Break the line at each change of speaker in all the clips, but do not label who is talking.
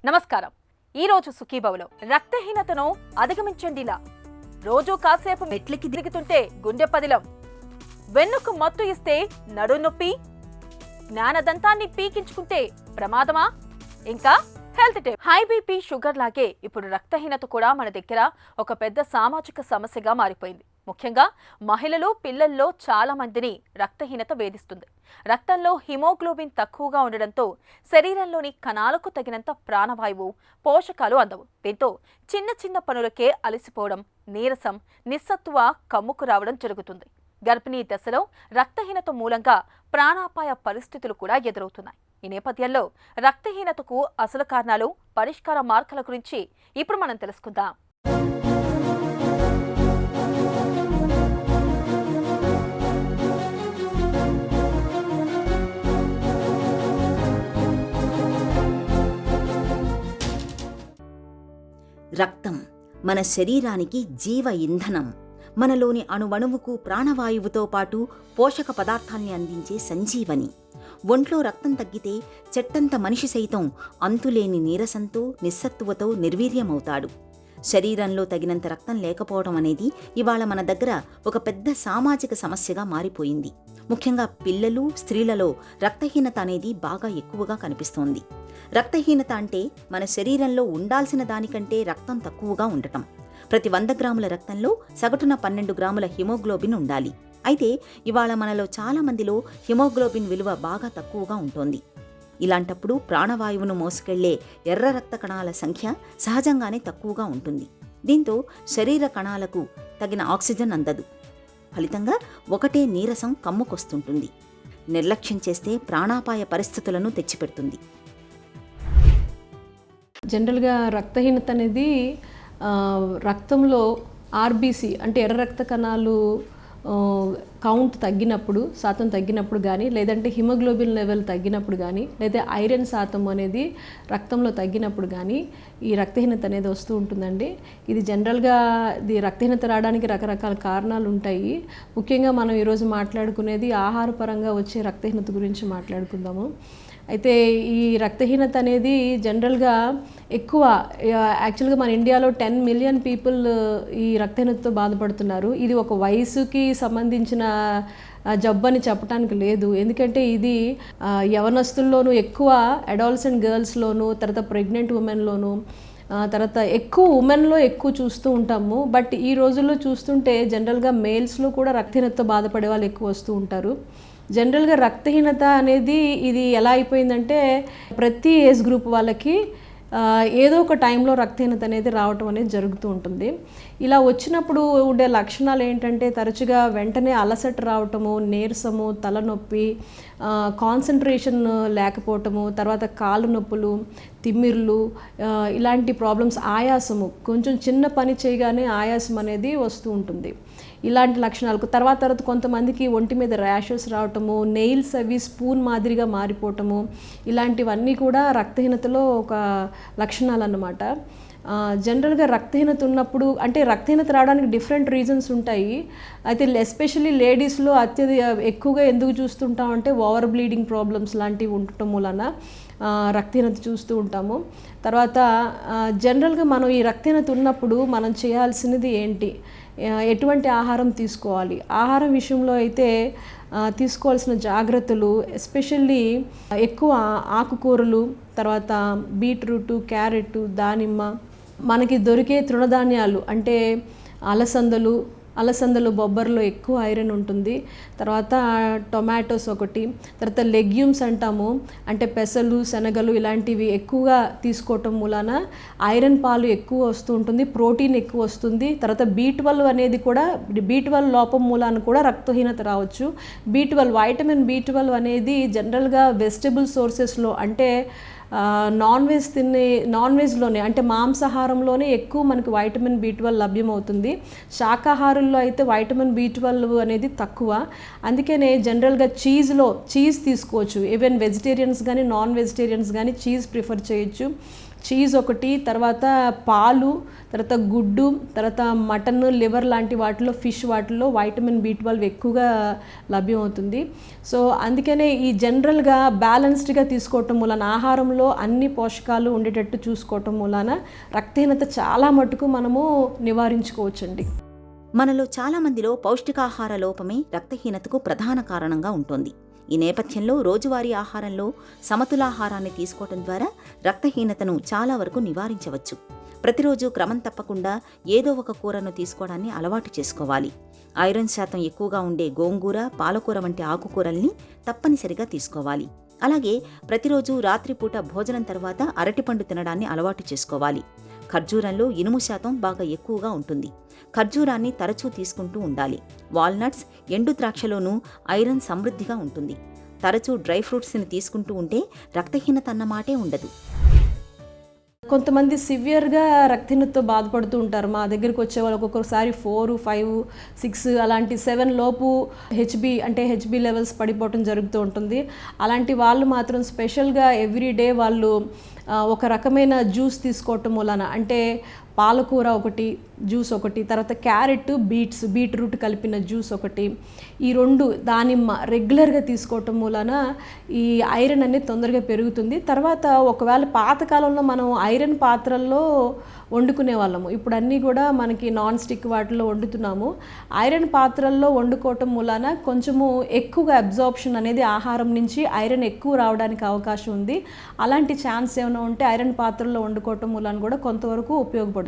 నమస్కారం. ఈరోజు సుఖీభవలో రక్తహీనతను అధిగమించండిలా. రోజు కాసేపు మెట్లకి దిగుతుంటే గుండె పదిలం, వెన్నుకు మత్తు ఇస్తే నడునొప్పి, జ్ఞానదంతాన్ని పీకించుకుంటే ప్రమాదమా? ఇంకా health tip. High BP, sugar లాగే ఇప్పుడు రక్తహీనత కూడా మన దగ్గర ఒక పెద్ద సామాజిక సమస్యగా మారిపోయింది. ముఖ్యంగా మహిళలు, పిల్లల్లో చాలా మందిని రక్తహీనత వేధిస్తుంది. రక్తంలో హిమోగ్లోబిన్ తక్కువగా ఉండడంతో శరీరంలోని కణాలకు తగినంత ప్రాణవాయువు, పోషకాలు అందవు. దీంతో చిన్న చిన్న పనులకే అలసిపోవడం, నీరసం, నిస్సత్తువ కమ్ముకు రావడం జరుగుతుంది. గర్భిణీ దశలో రక్తహీనత మూలంగా ప్రాణాపాయ పరిస్థితులు కూడా ఎదురవుతున్నాయి. ఈ నేపథ్యంలో రక్తహీనతకు అసలు కారణాలు, పరిష్కార మార్గాల గురించి ఇప్పుడు మనం తెలుసుకుందాం.
రక్తం మన శరీరానికి జీవ ఇంధనం. మనలోని అణువణువుకు ప్రాణవాయువుతో పాటు పోషక పదార్థాల్ని అందించే సంజీవని. ఒంట్లో రక్తం తగ్గితే చెట్టంత మనిషి సైతం అంతులేని నీరసంతో, నిస్సత్తువతో నిర్వీర్యమవుతాడు. శరీరంలో తగినంత రక్తం లేకపోవడం అనేది ఇవాళ మన దగ్గర ఒక పెద్ద సామాజిక సమస్యగా మారిపోయింది. ముఖ్యంగా పిల్లలు, స్త్రీలలో రక్తహీనత అనేది బాగా ఎక్కువగా కనిపిస్తోంది. రక్తహీనత అంటే మన శరీరంలో ఉండాల్సిన దానికంటే రక్తం తక్కువగా ఉండటం. ప్రతి 100 గ్రాముల రక్తంలో సగటున 12 గ్రాముల హిమోగ్లోబిన్ ఉండాలి. అయితే ఇవాళ మనలో చాలా మందిలో హిమోగ్లోబిన్ విలువ బాగా తక్కువగా ఉంటుంది. ఇలాంటప్పుడు ప్రాణవాయువును మోసుకెళ్లే ఎర్ర రక్త కణాల సంఖ్య సహజంగానే తక్కువగా ఉంటుంది. దీంతో శరీర కణాలకు తగిన ఆక్సిజన్ అందదు. ఫలితంగా ఒకటే నీరసం కమ్ముకొస్తుంటుంది. నిర్లక్ష్యం చేస్తే ప్రాణాపాయ పరిస్థితులను తెచ్చిపెడుతుంది.
జనరల్గా రక్తహీనత అనేది రక్తంలో ఆర్బీసీ అంటే ఎర్ర రక్త కణాలు కౌంట్ తగ్గినప్పుడు, శాతం తగ్గినప్పుడు కానీ, లేదంటే హిమోగ్లోబిన్ లెవెల్ తగ్గినప్పుడు కానీ, లేదా ఐరన్ శాతం అనేది రక్తంలో తగ్గినప్పుడు కానీ ఈ రక్తహీనత అనేది వస్తూ ఉంటుందండి. ఇది జనరల్గా రక్తహీనత రావడానికి రకరకాల కారణాలు ఉంటాయి. ముఖ్యంగా మనం ఈరోజు మాట్లాడుకునేది ఆహారపరంగా వచ్చే రక్తహీనత గురించి మాట్లాడుకుందాము. అయితే ఈ రక్తహీనత అనేది జనరల్గా ఎక్కువ యాక్చువల్గా మన ఇండియాలో 10 మిలియన్ పీపుల్ ఈ రక్తహీనతతో బాధపడుతున్నారు. ఇది ఒక వయసుకి సంబంధించిన జబ్బు అని చెప్పడానికి లేదు. ఎందుకంటే ఇది యవనస్తుల్లోనూ ఎక్కువ, అడాలసెంట్ గర్ల్స్లోనూ, తర్వాత ప్రెగ్నెంట్ ఉమెన్లోనూ, తర్వాత ఎక్కువ ఉమెన్లో ఎక్కువ చూస్తూ ఉంటాము. బట్ ఈ రోజుల్లో చూస్తుంటే జనరల్గా మేల్స్లో కూడా రక్తహీనతతో బాధపడే వాళ్ళు ఎక్కువ వస్తూ ఉంటారు. జనరల్గా రక్తహీనత అనేది ఇది ఎలా అయిపోయిందంటే ప్రతి ఏజ్ గ్రూప్ వాళ్ళకి ఏదో ఒక టైంలో రక్తహీనత అనేది రావటం అనేది జరుగుతూ ఉంటుంది. ఇలా వచ్చినప్పుడు ఉండే లక్షణాలు ఏంటంటే తరచుగా వెంటనే అలసట రావటము, నీరసము, తలనొప్పి, కాన్సన్ట్రేషన్ లేకపోవటము, తర్వాత కాళ్ళు నొప్పులు, తిమ్మిర్లు, ఇలాంటి ప్రాబ్లమ్స్, ఆయాసము, కొంచెం చిన్న పని చేయగానే ఆయాసం అనేది వస్తూ ఉంటుంది. ఇలాంటి లక్షణాలకు తర్వాత కొంతమందికి ఒంటి మీద ర్యాషెస్ రావటము, నెయిల్స్ అవి స్పూన్ మాదిరిగా మారిపోవటము, ఇలాంటివన్నీ కూడా రక్తహీనతలో ఒక లక్షణాలు అన్నమాట. జనరల్గా రక్తహీనత ఉన్నప్పుడు అంటే రక్తహీనత రావడానికి డిఫరెంట్ రీజన్స్ ఉంటాయి. అయితే ఎస్పెషల్లీ లేడీస్లో ఎక్కువగా ఎందుకు చూస్తుంటామంటే ఓవర్ బ్లీడింగ్ ప్రాబ్లమ్స్ లాంటివి ఉండటం వలన రక్తహీనత చూస్తూ ఉంటాము. తర్వాత జనరల్గా మనం ఈ రక్తహీనత ఉన్నప్పుడు మనం చేయాల్సినది ఏంటి, ఎటువంటి ఆహారం తీసుకోవాలి, ఆహారం విషయంలో అయితే తీసుకోవాల్సిన జాగ్రత్తలు ఎస్పెషల్లీ ఎక్కువ ఆకుకూరలు, తర్వాత బీట్రూటు, క్యారెట్, దానిమ్మ, మనకి దొరికే తృణధాన్యాలు అంటే అలసందలు, బొబ్బర్లో ఎక్కువ ఐరన్ ఉంటుంది. తర్వాత టొమాటోస్ ఒకటి, తర్వాత లెగ్యూమ్స్ అంటాము, అంటే పెసలు, శనగలు ఇలాంటివి ఎక్కువగా తీసుకోవటం మూలాన ఐరన్ పాలు ఎక్కువ వస్తూ ఉంటుంది, ప్రోటీన్ ఎక్కువ వస్తుంది. తర్వాత B12 అనేది కూడా, B12 లోపం మూలాన కూడా రక్తహీనత రావచ్చు. వైటమిన్ B12 అనేది జనరల్గా వెజిటబుల్ సోర్సెస్లో అంటే నాన్ వెజ్లోనే అంటే మాంసాహారంలోనే ఎక్కువ మనకి వైటమిన్ B12 లభ్యమవుతుంది. శాకాహారుల్లో అయితే వైటమిన్ B12 అనేది తక్కువ. అందుకనే జనరల్గా చీజ్ తీసుకోవచ్చు. ఈవెన్ వెజిటేరియన్స్ కానీ నాన్ వెజిటేరియన్స్ కానీ చీజ్ ప్రిఫర్ చేయొచ్చు. చీజ్ ఒకటి, తర్వాత పాలు, తర్వాత గుడ్డు, తర్వాత మటన్, లివర్ లాంటి వాటిలో, ఫిష్ వాటిలో వైటమిన్ B12 ఎక్కువగా లభ్యమవుతుంది. సో అందుకనే ఈ జనరల్గా బ్యాలెన్స్డ్గా తీసుకోవటం మూలన, ఆహారంలో అన్ని పోషకాలు ఉండేటట్టు చూసుకోవటం మూలన రక్తహీనత చాలా మటుకు మనము నివారించుకోవచ్చండి.
మనలో చాలామందిలో పౌష్టికాహార లోపమే రక్తహీనతకు ప్రధాన కారణంగా ఉంటుంది. ఈ నేపథ్యంలో రోజువారీ ఆహారంలో సమతులాహారాన్ని తీసుకోవటం ద్వారా రక్తహీనతను చాలా వరకు నివారించవచ్చు. ప్రతిరోజు క్రమం తప్పకుండా ఏదో ఒక కూరను తీసుకోవడాన్ని అలవాటు చేసుకోవాలి. ఐరన్ శాతం ఎక్కువగా ఉండే గోంగూర, పాలకూర వంటి ఆకుకూరల్ని తప్పనిసరిగా తీసుకోవాలి. అలాగే ప్రతిరోజు రాత్రిపూట భోజనం తర్వాత అరటిపండు తినడాన్ని అలవాటు చేసుకోవాలి. ఖర్జూరంలో ఇనుము శాతం బాగా ఎక్కువగా ఉంటుంది. ఖర్జూరాన్ని తరచూ తీసుకుంటూ ఉండాలి. వాల్నట్స్, ఎండు ద్రాక్షలోనూ ఐరన్ సమృద్ధిగా ఉంటుంది. తరచూ డ్రై ఫ్రూట్స్ని తీసుకుంటూ ఉంటే రక్తహీనత అన్నమాటే ఉండదు.
కొంతమంది సివియర్గా రక్తహీనతతో బాధపడుతూ ఉంటారు. మా దగ్గరికి వచ్చే వాళ్ళు ఒక్కొక్కసారి 4, 5, 6 అలాంటి 7 లోపు హెచ్బి లెవెల్స్ పడిపోవటం జరుగుతూ ఉంటుంది. అలాంటి వాళ్ళు మాత్రం స్పెషల్గా ఎవ్రీడే వాళ్ళు ఒక రకమైన జ్యూస్ తీసుకోవటం వలన, అంటే పాలకూర ఒకటి జ్యూస్ ఒకటి, తర్వాత క్యారెట్, బీట్రూట్ కలిపిన జ్యూస్ ఒకటి, ఈ 2 దానిమ్మ రెగ్యులర్గా తీసుకోవటం వలన ఈ ఐరన్ అనేది తొందరగా పెరుగుతుంది. తర్వాత ఒకవేళ పాతకాలంలో మనం ఐరన్ పాత్రల్లో వండుకునే వాళ్ళము, ఇప్పుడు అన్నీ కూడా మనకి నాన్ స్టిక్ వాటిలో వండుతున్నాము. ఐరన్ పాత్రల్లో వండుకోవటం వలన కొంచెము ఎక్కువగా అబ్జార్ప్షన్ అనేది ఆహారం నుంచి ఐరన్ ఎక్కువ రావడానికి అవకాశం ఉంది. అలాంటి ఛాన్స్ ఏమైనా ఉంటే ఐరన్ పాత్రల్లో వండుకోవటం వలన కూడా కొంతవరకు ఉపయోగపడుతుంది.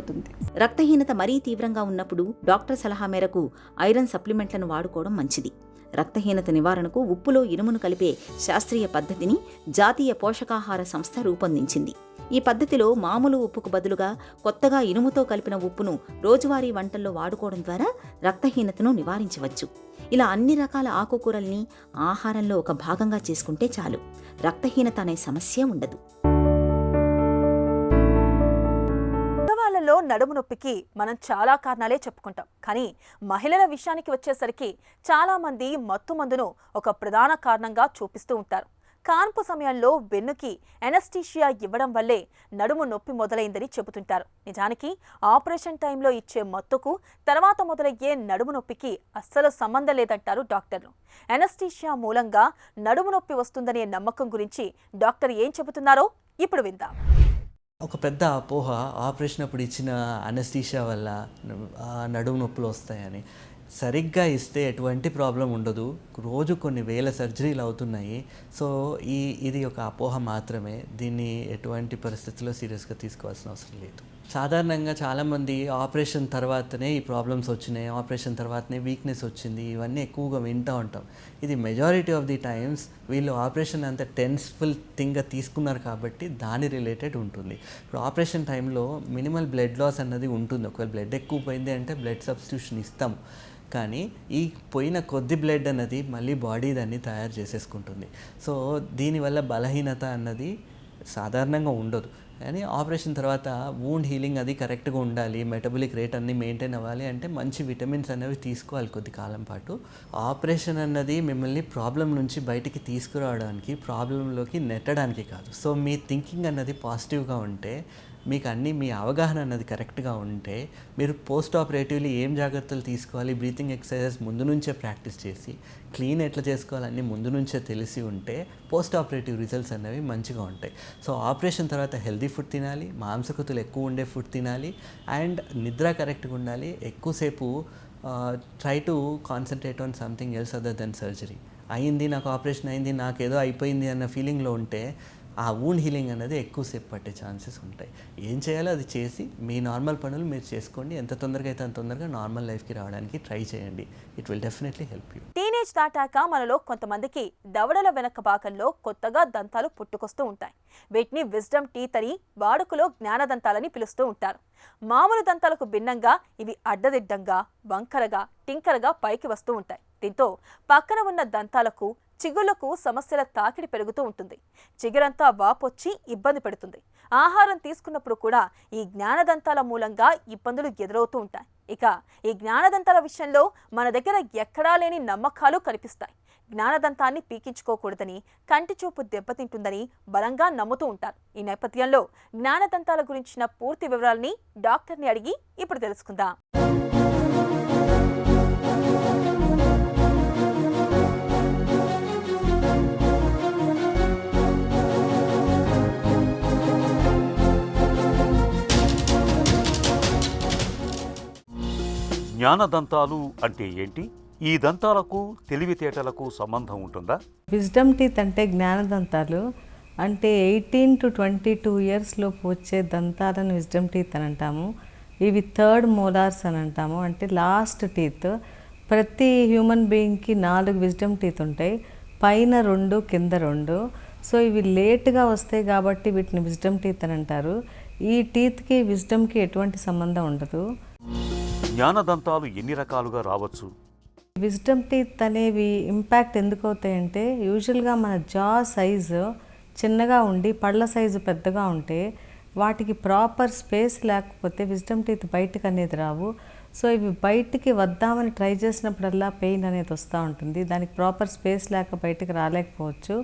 రక్తహీనత మరీ తీవ్రంగా ఉన్నప్పుడు డాక్టర్ సలహా మేరకు ఐరన్ సప్లిమెంట్లను వాడుకోవడం మంచిది. రక్తహీనత నివారణకు ఉప్పులో ఇనుమును కలిపే శాస్త్రీయ పద్ధతిని జాతీయ పోషకాహార సంస్థ రూపొందించింది. ఈ పద్ధతిలో మామూలు ఉప్పుకు బదులుగా కొత్తగా ఇనుముతో కలిపిన ఉప్పును రోజువారీ వంటల్లో వాడుకోవడం ద్వారా రక్తహీనతను నివారించవచ్చు. ఇలా అన్ని రకాల ఆకుకూరల్ని ఆహారంలో ఒక భాగంగా చేసుకుంటే చాలు, రక్తహీనత అనే సమస్య ఉండదు.
మగవాళ్ళలో నడుము నొప్పికి మనం చాలా కారణాలే చెప్పుకుంటాం. కానీ మహిళల విషయానికి వచ్చేసరికి చాలా మంది మత్తు మందును ఒక ప్రధాన కారణంగా చూపిస్తూ ఉంటారు. కాన్పు సమయంలో వెన్నుకి ఎనస్థీషియా ఇవ్వడం వల్లే నడుము నొప్పి మొదలైందని చెబుతుంటారు. నిజానికి ఆపరేషన్ టైంలో ఇచ్చే మత్తుకు తర్వాత మొదలయ్యే నడుము నొప్పికి అస్సలు సంబంధం లేదంటారు డాక్టర్లు. ఎనస్థీషియా మూలంగా నడుము నొప్పి వస్తుందనే నమ్మకం గురించి డాక్టర్ ఏం చెబుతున్నారో ఇప్పుడు విందాం.
ఒక పెద్ద అపోహ, ఆపరేషన్ అప్పుడు ఇచ్చిన అనస్థీషియా వల్ల నడుము నొప్పులు వస్తాయని. సరిగ్గా ఇస్తే ఎటువంటి ప్రాబ్లం ఉండదు. రోజు కొన్ని వేల సర్జరీలు అవుతున్నాయి. సో ఇది ఒక అపోహ మాత్రమే. దీన్ని ఎటువంటి పరిస్థితుల్లో సీరియస్గా తీసుకోవాల్సిన అవసరం లేదు. సాధారణంగా చాలామంది ఆపరేషన్ తర్వాతనే ఈ ప్రాబ్లమ్స్ వచ్చినాయి, ఆపరేషన్ తర్వాతనే వీక్నెస్ వచ్చింది, ఇవన్నీ ఎక్కువగా వింటూ ఉంటాం. ఇది మెజారిటీ ఆఫ్ ది టైమ్స్ వీళ్ళు ఆపరేషన్ అంత టెన్స్ఫుల్ థింగ్గా తీసుకున్నారు కాబట్టి దాని రిలేటెడ్ ఉంటుంది. ఇప్పుడు ఆపరేషన్ టైంలో మినిమల్ బ్లడ్ లాస్ అన్నది ఉంటుంది. ఒకవేళ బ్లడ్ ఎక్కువ పోయింది అంటే బ్లడ్ సబ్స్టిట్యూషన్ ఇస్తాం. కానీ ఈ పోయిన కొద్ది బ్లడ్ అన్నది మళ్ళీ బాడీ దాన్ని తయారు చేసేసుకుంటుంది. సో దీనివల్ల బలహీనత అన్నది సాధారణంగా ఉండదు. కానీ ఆపరేషన్ తర్వాత వూండ్ హీలింగ్ అది కరెక్ట్గా ఉండాలి, మెటబాలిక్ రేట్ అన్నీ మెయింటైన్ అవ్వాలి అంటే మంచి విటమిన్స్ అనేవి తీసుకోవాలి కొద్ది కాలం పాటు. ఆపరేషన్ అన్నది మిమ్మల్ని ప్రాబ్లం నుంచి బయటికి తీసుకురావడానికి, ప్రాబ్లంలోకి నెట్టడానికి కాదు. సో మీ థింకింగ్ అన్నది పాజిటివ్గా ఉంటే, మీకు అన్నీ మీ అవగాహన అన్నది కరెక్ట్గా ఉంటే, మీరు పోస్ట్ ఆపరేటివ్లీ ఏం జాగ్రత్తలు తీసుకోవాలి, బ్రీతింగ్ ఎక్సర్సైజెస్ ముందు నుంచే ప్రాక్టీస్ చేసి, క్లీన్ ఎట్లా చేసుకోవాలన్నీ ముందు నుంచే తెలిసి ఉంటే పోస్ట్ ఆపరేటివ్ రిజల్ట్స్ అనేవి మంచిగా ఉంటాయి. సో ఆపరేషన్ తర్వాత హెల్దీ ఫుడ్ తినాలి, మాంసకృతులు ఎక్కువ ఉండే ఫుడ్ తినాలి, అండ్ నిద్ర కరెక్ట్గా ఉండాలి. ఎక్కువసేపు try to concentrate on something else other than surgery. అయింది, నాకు ఆపరేషన్ అయింది, నాకేదో అయిపోయింది అన్న ఫీలింగ్లో ఉంటే ఆ వూండ్ హీలింగ్ అనేది ఎక్కువసేపు పట్టే ఛాన్సెస్ ఉంటాయి. ఏం చేయాలో అది చేసి మీ నార్మల్ పనులు మీరు చేసుకోండి. ఎంత తొందరగా అయితే అంత తొందరగా నార్మల్ లైఫ్కి రావడానికి ట్రై చేయండి. It will definitely help you.
Teenage దాటాక మనలో కొంతమందికి దవడల వెనక భాగంలో కొత్తగా దంతాలు పుట్టుకొస్తూ ఉంటాయి. వీటిని విజ్డమ్ టీత్ అని, వాడుకలో జ్ఞానదంతాలని పిలుస్తూ ఉంటారు. మామూలు దంతాలకు భిన్నంగా ఇవి అడ్డదిడ్డంగా, వంకరగా, టింకరగా పైకి వస్తూ ఉంటాయి. దీంతో పక్కన ఉన్న దంతాలకు, చిగుళ్లకు సమస్యల తాకిడి పెరుగుతూ ఉంటుంది. చిగురంతా వాపొచ్చి ఇబ్బంది పెడుతుంది. ఆహారం తీసుకున్నప్పుడు కూడా ఈ జ్ఞానదంతాల మూలంగా ఇబ్బందులు ఎదురవుతూ ఉంటాయి. ఇక ఈ జ్ఞానదంతాల విషయంలో మన దగ్గర ఎక్కడా లేని నమ్మకాలు కనిపిస్తాయి. జ్ఞానదంతాన్ని పీకించుకోకూడదని, కంటి చూపు దెబ్బతింటుందని బలంగా నమ్ముతూ ఉంటారు. ఈ నేపథ్యంలో జ్ఞానదంతాల గురించిన పూర్తి వివరాలని డాక్టర్ని అడిగి ఇప్పుడు తెలుసుకుందాం.
జ్ఞానదంతాలు అంటే ఏంటి? ఈ దంతాలకు తెలివితేటలకు సంబంధం ఉంటుందా?
విజ్డమ్ టీత్ అంటే జ్ఞానదంతాలు అంటే 18 to 22 ఇయర్స్లోపు వచ్చే దంతాలను విజ్డమ్ టీత్ అని అంటాము. ఇవి థర్డ్ మోలార్స్ అని అంటాము, అంటే లాస్ట్ టీత్. ప్రతి హ్యూమన్ బీయింగ్కి 4 విజ్డమ్ టీత్ ఉంటాయి, పైన 2 కింద 2. సో ఇవి లేట్గా వస్తాయి కాబట్టి వీటిని విజ్డమ్ టీత్ అని అంటారు. ఈ టీత్కి విజ్డమ్కి ఎటువంటి సంబంధం ఉండదు.
జ్ఞానదంతాలు ఎన్ని రకాలుగా రావచ్చు?
విజ్డమ్ టీత్ అనేవి ఇంపాక్ట్ ఎందుకు అవుతాయంటే, యూజువల్గా మన జా సైజు చిన్నగా ఉండి పళ్ళ సైజు పెద్దగా ఉంటే వాటికి ప్రాపర్ స్పేస్ లేకపోతే విజ్డమ్ టీత్ బయటకు అనేది రావు. సో ఇవి బయటికి వద్దామని ట్రై చేసినప్పుడల్లా పెయిన్ అనేది వస్తూ ఉంటుంది. దానికి ప్రాపర్ స్పేస్ లేక బయటకు రాలేకపోవచ్చు.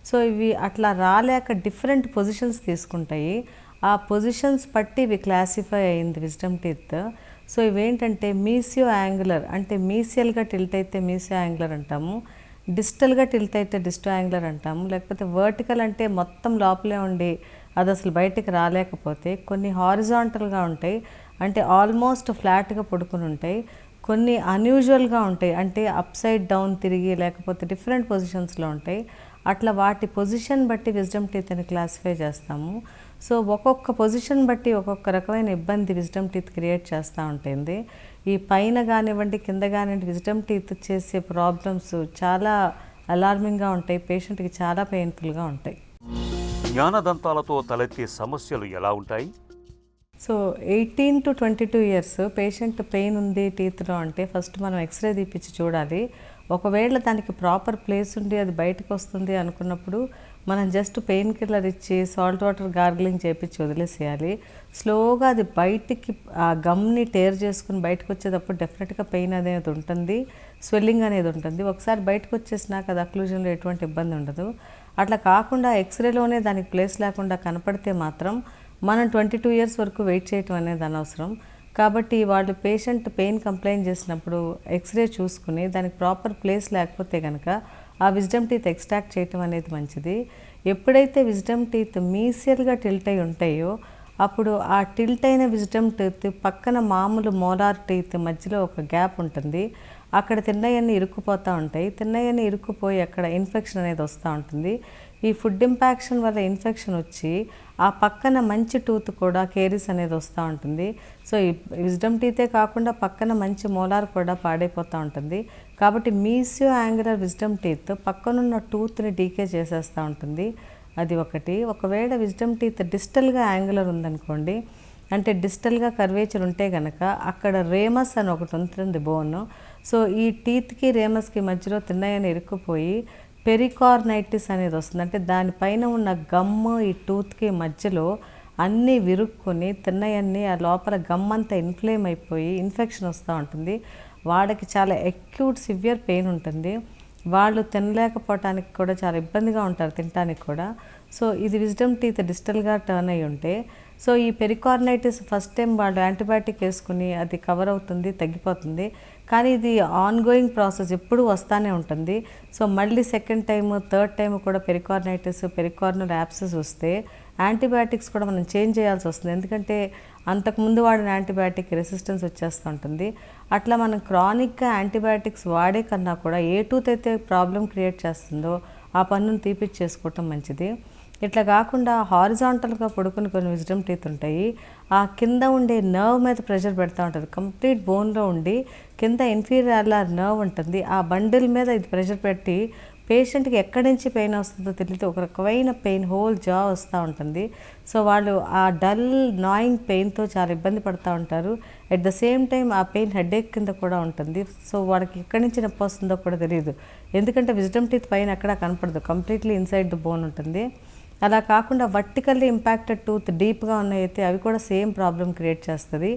సో ఇవి అట్లా రాలేక డిఫరెంట్ పొజిషన్స్ తీసుకుంటాయి. ఆ పొజిషన్స్ బట్టి ఇవి క్లాసిఫై అయింది విజ్డమ్ టీత్. సో ఇవేంటంటే మీసియో యాంగులర్, అంటే మీసియల్గా టిల్ట్ అయితే మీసియో యాంగులర్ అంటాము, డిస్టల్గా టిల్ట్ అయితే డిస్టో యాంగులర్ అంటాము. లేకపోతే వర్టికల్ అంటే మొత్తం లోపలే ఉండి అది అసలు బయటికి రాలేకపోతే. కొన్ని హారిజాంటల్గా ఉంటాయి, అంటే ఆల్మోస్ట్ ఫ్లాట్గా పడుకుని ఉంటాయి. కొన్ని అన్యూజువల్గా ఉంటాయి, అంటే అప్ సైడ్ డౌన్ తిరిగి లేకపోతే డిఫరెంట్ పొజిషన్స్లో ఉంటాయి. అట్లా వాటి పొజిషన్ బట్టి విజ్డమ్ టీత్ అని క్లాసిఫై చేస్తాము. సో ఒక్కొక్క పొజిషన్ బట్టి ఒక్కొక్క రకమైన ఇబ్బంది విజ్డమ్ టీత్ క్రియేట్ చేస్తూ ఉంటుంది. ఈ పైన కానివ్వండి కింద కానివ్వండి విజ్డమ్ టీత్ చేసే ప్రాబ్లమ్స్ చాలా అలార్మింగ్గా ఉంటాయి, పేషెంట్కి చాలా పెయిన్ఫుల్గా ఉంటాయి.
జ్ఞానదంతాలతో తలెత్తే సమస్యలు ఎలా ఉంటాయి?
So 18 to 22 years patient pain ఉంది టీత్లో అంటే ఫస్ట్ మనం ఎక్స్రే తీపించి చూడాలి. ఒకవేళ దానికి ప్రాపర్ ప్లేస్ ఉండి అది బయటకు వస్తుంది అనుకున్నప్పుడు మనం జస్ట్ పెయిన్ కిల్లర్ ఇచ్చి సాల్ట్ వాటర్ గార్గిలింగ్ చేపించి వదిలేసేయాలి. స్లోగా అది బయటికి ఆ గమ్ని టేర్ చేసుకుని బయటకు వచ్చేటప్పుడు డెఫినెట్గా పెయిన్ అనేది ఉంటుంది, స్వెల్లింగ్ అనేది ఉంటుంది. ఒకసారి బయటకు వచ్చేసినాక అది అక్లూజన్లో ఎటువంటి ఇబ్బంది ఉండదు. అట్లా కాకుండా ఎక్స్రేలోనే దానికి ప్లేస్ లేకుండా కనపడితే మాత్రం మనం 22 ఇయర్స్ వరకు వెయిట్ చేయటం అనేది అనవసరం. కాబట్టి వాళ్ళు పేషెంట్ పెయిన్ కంప్లైంట్ చేసినప్పుడు ఎక్స్రే చూసుకుని దానికి ప్రాపర్ ప్లేస్ లేకపోతే కనుక ఆ విజ్డమ్ టీత్ ఎక్స్ట్రాక్ట్ చేయటం అనేది మంచిది. ఎప్పుడైతే విజ్డమ్ టీత్ మీసియల్గా టిల్ట్ అయి ఉంటాయో అప్పుడు ఆ టిల్ట్ అయిన విజ్డమ్ టీత్ పక్కన మామూలు మోలార్ టీత్ మధ్యలో ఒక గ్యాప్ ఉంటుంది. అక్కడ తిన్నయన్నీ ఇరుక్కుపోతూ ఉంటాయి. తిన్నయన్నీ ఇరుక్కుపోయి అక్కడ ఇన్ఫెక్షన్ అనేది వస్తూ ఉంటుంది. ఈ ఫుడ్ ఇంపాక్షన్ వల్ల ఇన్ఫెక్షన్ వచ్చి ఆ పక్కన మంచి టూత్ కూడా కేరీస్ అనేది వస్తూ ఉంటుంది. సో ఈ విజ్డమ్ టీతే కాకుండా పక్కన మంచి మోలార్ కూడా పాడైపోతూ ఉంటుంది. కాబట్టి మీసియో యాంగులర్ విజ్డమ్ టీత్ పక్కనున్న టూత్ని డీకే చేసేస్తూ ఉంటుంది. అది ఒకటి. ఒకవేళ విజ్డమ్ టీత్ డిస్టల్గా యాంగులర్ ఉందనుకోండి, అంటే డిస్టల్గా కర్వేచర్ ఉంటే కనుక అక్కడ రేమస్ అని ఒకటి ఉంటుంది బోన్. సో ఈ టీత్కి రేమస్కి మధ్యలో తిన్నయని ఇరుక్కుపోయి పెరికార్నైటిస్ అనేది వస్తుంది. అంటే దానిపైన ఉన్న గమ్ము ఈ టూత్కి మధ్యలో అన్నీ విరుక్కుని తిన్నయన్నీ ఆ లోపల గమ్ అంతా ఇన్ఫ్లేమ్ అయిపోయి ఇన్ఫెక్షన్ వస్తూ ఉంటుంది. వాళ్ళకి చాలా అక్యూట్ సివియర్ పెయిన్ ఉంటుంది. వాళ్ళు తినలేకపోవటానికి కూడా చాలా ఇబ్బందిగా ఉంటారు, తినడానికి కూడా. సో ఇది విజ్డమ్ టీత్ డిస్టల్గా టర్న్ అయ్యి ఉంటే, సో ఈ పెరికార్నైటిస్ ఫస్ట్ టైం వాళ్ళు యాంటీబయాటిక్ వేసుకుని అది కవర్ అవుతుంది, తగ్గిపోతుంది. కానీ ఇది ఆన్గోయింగ్ ప్రాసెస్, ఎప్పుడు వస్తూనే ఉంటుంది. సో మళ్ళీ సెకండ్ టైం థర్డ్ టైం కూడా పెరికార్నైటిస్ పెరికార్నల్ యాబ్సెస్ వస్తే యాంటీబయాటిక్స్ కూడా మనం చేంజ్ చేయాల్సి వస్తుంది. ఎందుకంటే అంతకుముందు వాడిన యాంటీబయాటిక్ రెసిస్టెన్స్ వచ్చేస్తూ ఉంటుంది. అట్లా మనం క్రానిక్గా యాంటీబయాటిక్స్ వాడే కన్నా కూడా ఏ టూత్ అయితే ప్రాబ్లం క్రియేట్ చేస్తుందో ఆ పన్నును తీపిచ్చేసుకోవటం మంచిది. ఇట్లా కాకుండా హారిజాంటల్గా పడుకుని కొన్ని విజ్డమ్ టీత్ ఉంటాయి. ఆ కింద ఉండే నర్వ్ మీద ప్రెషర్ పెడతా ఉంటుంది. కంప్లీట్ బోన్లో ఉండి కింద ఇన్ఫీరియర్ నర్వ్ ఉంటుంది. ఆ బండిల్ మీద ఇది ప్రెషర్ పెట్టి పేషెంట్కి ఎక్కడి నుంచి పెయిన్ వస్తుందో తెలియదు, ఒక రకమైన పెయిన్ హోల్ జా వస్తూ ఉంటుంది. సో వాళ్ళు ఆ డల్ నాయింగ్ పెయిన్తో చాలా ఇబ్బంది పడుతూ ఉంటారు. అట్ ద సేమ్ టైం ఆ పెయిన్ హెడేక్ కింద కూడా ఉంటుంది. సో వాళ్ళకి ఎక్కడి నుంచి నొప్పి వస్తుందో కూడా తెలియదు. ఎందుకంటే విజ్డమ్ టీత్ పైన ఎక్కడా కనపడదు, కంప్లీట్లీ ఇన్సైడ్ ద బోన్ ఉంటుంది. అలా కాకుండా వర్టికల్లీ ఇంపాక్టెడ్ టూత్ డీప్గా ఉన్నాయితే అవి కూడా సేమ్ ప్రాబ్లం క్రియేట్ చేస్తుంది.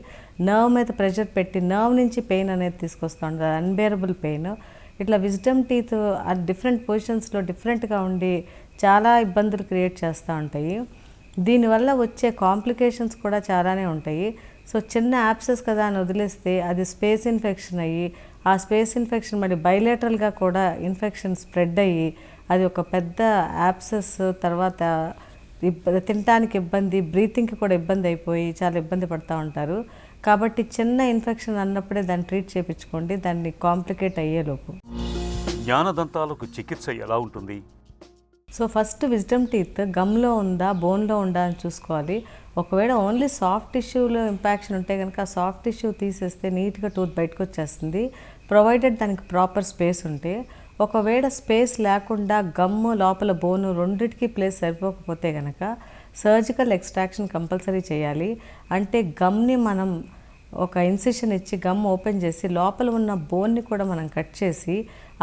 నర్వ్ మీద ప్రెషర్ పెట్టి నర్వ్ నుంచి పెయిన్ అనేది తీసుకొస్తూ ఉంటుంది, అన్బేరబుల్ పెయిన్. ఇట్లా విజ్డమ్ టీత్ డిఫరెంట్ పొజిషన్స్లో డిఫరెంట్గా ఉండి చాలా ఇబ్బందులు క్రియేట్ చేస్తూ ఉంటాయి. దీనివల్ల వచ్చే కాంప్లికేషన్స్ కూడా చాలానే ఉంటాయి. సో చిన్న యాప్సెస్ కదా అని వదిలేస్తే అది స్పేస్ ఇన్ఫెక్షన్ అయ్యి, ఆ స్పేస్ ఇన్ఫెక్షన్ మళ్ళీ బైలేటరల్గా కూడా ఇన్ఫెక్షన్ స్ప్రెడ్ అయ్యి అది ఒక పెద్ద యాప్సెస్, తర్వాత తినడానికి ఇబ్బంది, బ్రీతింగ్కి కూడా ఇబ్బంది అయిపోయి చాలా ఇబ్బంది పడుతూ ఉంటారు. కాబట్టి చిన్న ఇన్ఫెక్షన్ అన్నప్పుడే దాన్ని ట్రీట్ చేయించుకోండి, దాన్ని కాంప్లికేట్ అయ్యేలోపు.
జ్ఞానదంతాలకు చికిత్స ఎలా ఉంటుంది?
సో ఫస్ట్ విజ్డమ్ టీత్ గమ్లో ఉందా, బోన్లో ఉందా అని చూసుకోవాలి. ఒకవేళ ఓన్లీ సాఫ్ట్ టిష్యూలో ఇంపాక్షన్ ఉంటే కనుక ఆ సాఫ్ట్ టిష్యూ తీసేస్తే నీట్గా టూత్ బయటకు వచ్చేస్తుంది, ప్రొవైడెడ్ దానికి ప్రాపర్ స్పేస్ ఉంటే. ఒకవేళ స్పేస్ లేకుండా గమ్ము లోపల బోను రెండిటికి ప్లేస్ సరిపోకపోతే కనుక సర్జికల్ ఎక్స్ట్రాక్షన్ కంపల్సరీ చేయాలి. అంటే గమ్ని మనం ఒక ఇన్సిషన్ ఇచ్చి గమ్ ఓపెన్ చేసి లోపల ఉన్న బోన్ని కూడా మనం కట్ చేసి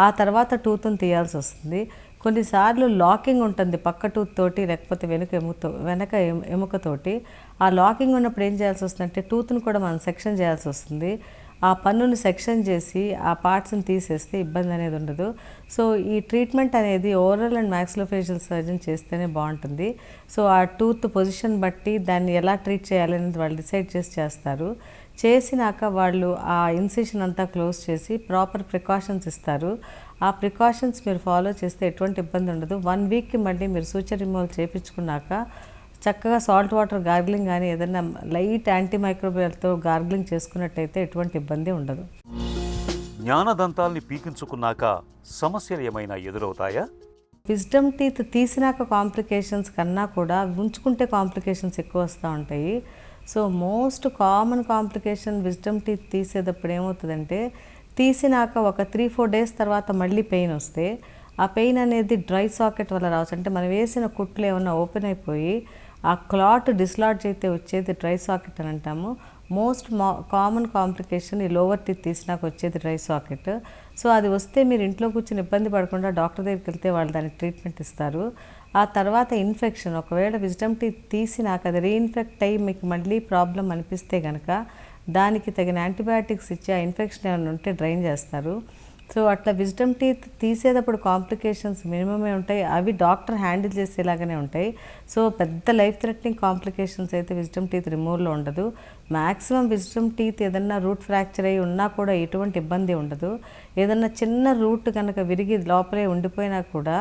ఆ తర్వాత టూత్ని తీయాల్సి వస్తుంది. కొన్నిసార్లు లాకింగ్ ఉంటుంది పక్క టూత్ తోటి, లేకపోతే వెనక ఎముకతోటి. ఆ లాకింగ్ ఉన్నప్పుడు ఏం చేయాల్సి వస్తుందంటే టూత్ని కూడా మనం సెక్షన్ చేయాల్సి వస్తుంది. ఆ పన్నుని సెక్షన్ చేసి ఆ పార్ట్స్ని తీసేస్తే ఇబ్బంది అనేది ఉండదు. సో ఈ ట్రీట్మెంట్ అనేది ఓరల్ అండ్ మ్యాక్సిలోఫేషియల్ సర్జన్ చేస్తేనే బాగుంటుంది. సో ఆ టూత్ పొజిషన్ బట్టి దాన్ని ఎలా ట్రీట్ చేయాలి అనేది వాళ్ళు డిసైడ్ చేస్తారు. చేసినాక వాళ్ళు ఆ ఇన్సిషన్ అంతా క్లోజ్ చేసి ప్రాపర్ ప్రికాషన్స్ ఇస్తారు. ఆ ప్రికాషన్స్ మీరు ఫాలో చేస్తే ఎటువంటి ఇబ్బంది ఉండదు. 1 వీక్కి మళ్ళీ మీరు సూచర్ రిమూవల్ చేయించుకున్నాక చక్కగా సాల్ట్ వాటర్ గార్గిలింగ్ కానీ ఏదైనా లైట్ యాంటీమైక్రోబియల్తో గార్గిలింగ్ చేసుకున్నట్టయితే ఎటువంటి ఇబ్బంది ఉండదు.
జ్ఞానదంతాల్ని పీకించుకున్నాక సమస్యలు ఏమైనా ఎదురవుతాయా?
విజ్డమ్ టీత్ తీసినాక కాంప్లికేషన్స్ కన్నా కూడా ఉంచుకుంటే కాంప్లికేషన్స్ ఎక్కువ వస్తూ ఉంటాయి. So most common complication wisdom teeth తీసేటప్పుడు ఏమవుతుందంటే తీసినాక ఒక 3-4 డేస్ తర్వాత మళ్ళీ పెయిన్ వస్తే ఆ పెయిన్ అనేది డ్రై సాకెట్ వల్ల రావచ్చు. అంటే మనం వేసిన కుట్లు ఏమన్నా ఓపెన్ అయిపోయి ఆ క్లాట్ డిస్లాడ్జ్ అయితే వచ్చేది డ్రై సాకెట్ అని అంటాము. మోస్ట్ కామన్ కాంప్లికేషన్ ఈ లోవర్ టీత్ తీసినాక వచ్చేది డ్రై సాకెట్. సో అది వస్తే మీరు ఇంట్లో కూర్చొని ఇబ్బంది పడకుండా డాక్టర్ దగ్గరికి వెళ్తే వాళ్ళు దానికి ట్రీట్మెంట్ ఇస్తారు. ఆ తర్వాత ఇన్ఫెక్షన్, ఒకవేళ విజ్డమ్ టీత్ తీసినాక అది రీఇన్ఫెక్ట్ అయ్యి మీకు మళ్ళీ ప్రాబ్లం అనిపిస్తే కనుక దానికి తగిన యాంటీబయాటిక్స్ ఇచ్చి ఆ ఇన్ఫెక్షన్ ఏమైనా ఉంటే డ్రైన్ చేస్తారు. సో అట్లా విజ్డమ్ టీత్ తీసేటప్పుడు కాంప్లికేషన్స్ మినిమమే ఉంటాయి, అవి డాక్టర్ హ్యాండిల్ చేసేలాగానే ఉంటాయి. సో పెద్ద లైఫ్ థ్రెటనింగ్ కాంప్లికేషన్స్ అయితే విజ్డమ్ టీత్ రిమూవల్లో ఉండదు. మ్యాక్సిమం విజ్డమ్ టీత్ ఏదన్నా రూట్ ఫ్రాక్చర్ అయ్యి ఉన్నా కూడా ఎటువంటి ఇబ్బంది ఉండదు. ఏదన్నా చిన్న రూట్ కనుక విరిగి లోపలే ఉండిపోయినా కూడా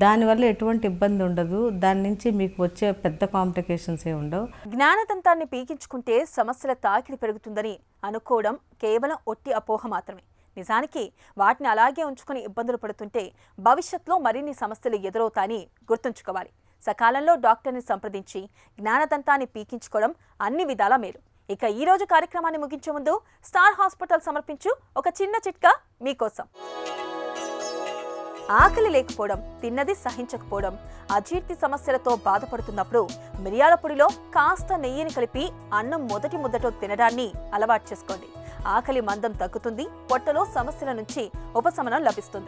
దానివల్ల ఎటువంటి ఇబ్బంది ఉండదు. దాని నుంచి మీకు వచ్చే పెద్ద కాంప్లికేషన్స్ ఏ ఉండవు.
జ్ఞానదంతాన్ని పీకించుకుంటే సమస్యల తాకిడి పెరుగుతుందని అనుకోవడం కేవలం ఒట్టి అపోహ మాత్రమే. నిజానికి వాటిని అలాగే ఉంచుకుని ఇబ్బందులు పడుతుంటే భవిష్యత్తులో మరిన్ని సమస్యలు ఎదురవుతాయని గుర్తుంచుకోవాలి. సకాలంలో డాక్టర్ని సంప్రదించి జ్ఞానదంతాన్ని పీకించుకోవడం అన్ని విధాలా మేలు. ఇక ఈ రోజు కార్యక్రమాన్ని ముగించే ముందు స్టార్ హాస్పిటల్ సమర్పించు ఒక చిన్న చిట్కా మీకోసం. ఆకలి లేకపోవడం, తిన్నది సహించకపోవడం, అజీర్తి సమస్యలతో బాధపడుతున్నప్పుడు మిరియాల పొడిలో కాస్త నెయ్యిని కలిపి అన్నం మొదటి ముద్దతో తినడాన్ని అలవాటు చేసుకోండి. ఆకలి మందం తగ్గుతుంది, పొట్టలో సమస్యల నుంచి ఉపశమనం లభిస్తుంది.